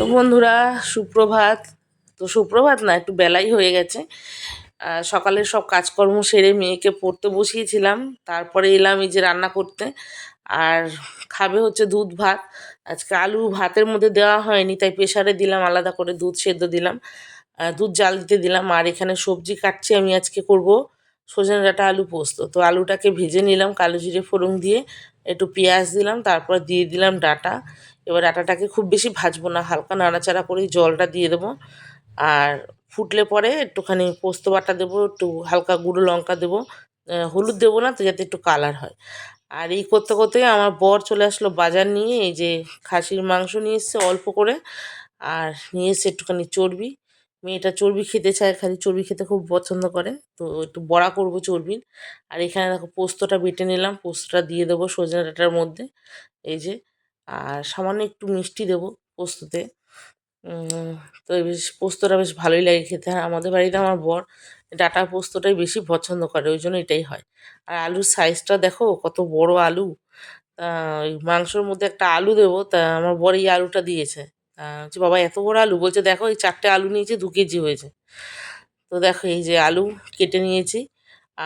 তো বন্ধুরা, সুপ্রভাত। তো সুপ্রভাত না, একটু বেলাই হয়ে গেছে। সকালের সব কাজকর্ম সেরে মেয়েকে পড়তে বসিয়েছিলাম, তারপরে এলাম এই যে রান্না করতে। আর খাবে হচ্ছে দুধ ভাত। আজকে আলু ভাতের মধ্যে দেওয়া হয়নি, তাই প্রেসারে দিলাম, আলাদা করে দুধ সেদ্ধ দিলাম, দুধ জাল দিতে দিলাম। আর এখানে সবজি কাটছি, আমি আজকে করব সজনে ডাঁটা আলু পোস্ত। তো আলুটাকে ভেজে নিলাম কালো জিরে ফোড়ন দিয়ে, একটু পেঁয়াজ দিলাম, তারপর দিয়ে দিলাম ডাঁটা। এবার ডাঁটাটাকে খুব বেশি ভাজবো না, হালকা নাড়াচাড়া করেই জলটা দিয়ে দেবো। আর ফুটলে পরে একটুখানি পোস্ত বাটা দেবো, একটু হালকা গুঁড়ো লঙ্কা দেবো, হলুদ দেবো না তো, যাতে একটু কালার হয়। আর এই করতে করতে আমার বর চলে আসলো বাজার নিয়ে, এই যে খাসির মাংস নিয়ে এসছে অল্প করে, আর নিয়ে এসছে একটুখানি চর্বি। মেয়েটা চর্বি খেতে চায়, খালি চর্বি খেতে খুব পছন্দ করে, তো একটু বড়া করব চর্বির। আর এখানে দেখো পোস্তটা বেটে নিলাম, পোস্তটা দিয়ে দেবো সজনে ডাঁটার মধ্যে, এই যে। আর সামান্য একটু মিষ্টি দেবো পোস্ততে। উম, তো বেশ পোস্তটা বেশ ভালোই লাগে খেতে। আর আমাদের বাড়িতে আমার বর ডাঁটা পোস্তটাই বেশি পছন্দ করে, ওই জন্য এটাই হয়। আর আলুর সাইজটা দেখো কত বড় আলু। তা ওই মাংসর মধ্যে একটা আলু দেবো, তা আমার বর এই আলুটা দিয়েছে। বলছি, বাবা এত বড় আলু? বলছে দেখো এই 4টে আলু নিয়েছি, 2 কেজি হয়েছে। তো দেখো এই যে আলু কেটে নিয়েছি।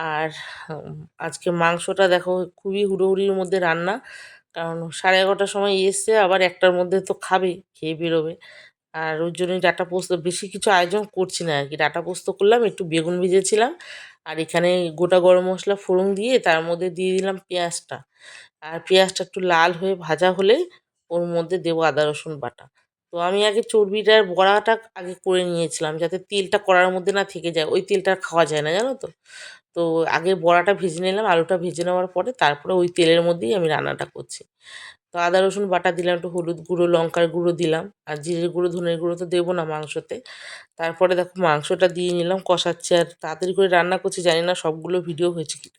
আর আজকে মাংসটা দেখো খুবই হুড়োহুড়ির মধ্যে রান্না, কারণ 11:30টার সময় এসছে, আবার 1টার মধ্যে তো খাবে, খেয়ে বেরোবে। আর ওই জন্যই ডাঁটা পোস্ত বেশি কিছু আয়োজন করছি না আর কি। ডাঁটা পোস্ত করলাম, একটু বেগুন ভেজেছিলাম, আর এখানে গোটা গরম মশলা ফোড়ন দিয়ে তার মধ্যে দিয়ে দিলাম পেঁয়াজটা। আর পেঁয়াজটা একটু লাল হয়ে ভাজা হলে ওর মধ্যে দেবো আদা রসুন বাটা। তো আমি আগে চর্বিটার বড়াটা আগে করে নিয়েছিলাম, যাতে তেলটা কড়ার মধ্যে না থেকে যায়, ওই তেলটা আর খাওয়া যায় না জানো তো। তো আগে বড়াটা ভেজে নিলাম, আলুটা ভেজে নেওয়ার পরে তারপরে ওই তেলের মধ্যেই আমি রান্নাটা করছি। তো আদা রসুন বাটা দিলাম, একটু হলুদ গুঁড়ো লঙ্কার গুঁড়ো দিলাম, আর জিরের গুঁড়ো ধনের গুঁড়ো তো দেবো না মাংসতে। তারপরে দেখো মাংসটা দিয়ে নিলাম, কষাচ্ছি। আর তাড়াতাড়ি করে রান্না করছি, জানি না সবগুলো ভিডিও হয়েছে কি।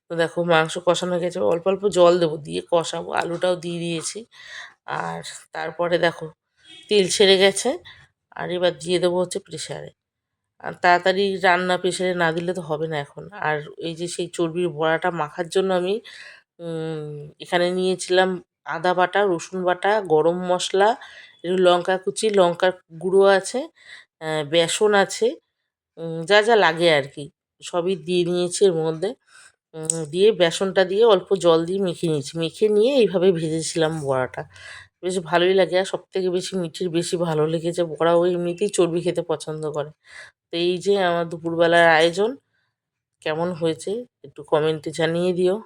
তো দেখো মাংস কষানো হয়ে গেছে, অল্প অল্প জল দেবো, দিয়ে কষাবো, আলুটাও দিয়ে দিয়েছি। আর তারপরে দেখো তেল ছেড়ে গেছে। আর এবার দিয়ে দেবো হচ্ছে প্রেসারে। আর তাড়াতাড়ি রান্না প্রেসারে না দিলে তো হবে না এখন। আর এই যে সেই চর্বির বড়াটা মাখার জন্য আমি এখানে নিয়েছিলাম আদা বাটা, রসুন বাটা, গরম মশলা, একটু লঙ্কা কুচি, লঙ্কার গুঁড়ো আছে, বেসন আছে, যা যা লাগে আর কি সবই দিয়ে নিয়েছি এর মধ্যে। দিয়ে বেসনটা দিয়ে অল্প জল দিয়ে মেখে নিয়েছি, মেখে নিয়ে এইভাবে ভেজেছিলাম বড়াটা। বেশ ভালোই লাগে। আর সবথেকে বেশি মিঠির বেশি ভালো লেগেছে বড়া, ও এমনিতেই চর্বি খেতে পছন্দ করে। তো এই যে আমার দুপুরবেলার আয়োজন, কেমন হয়েছে একটু কমেন্টে জানিয়ে দিও।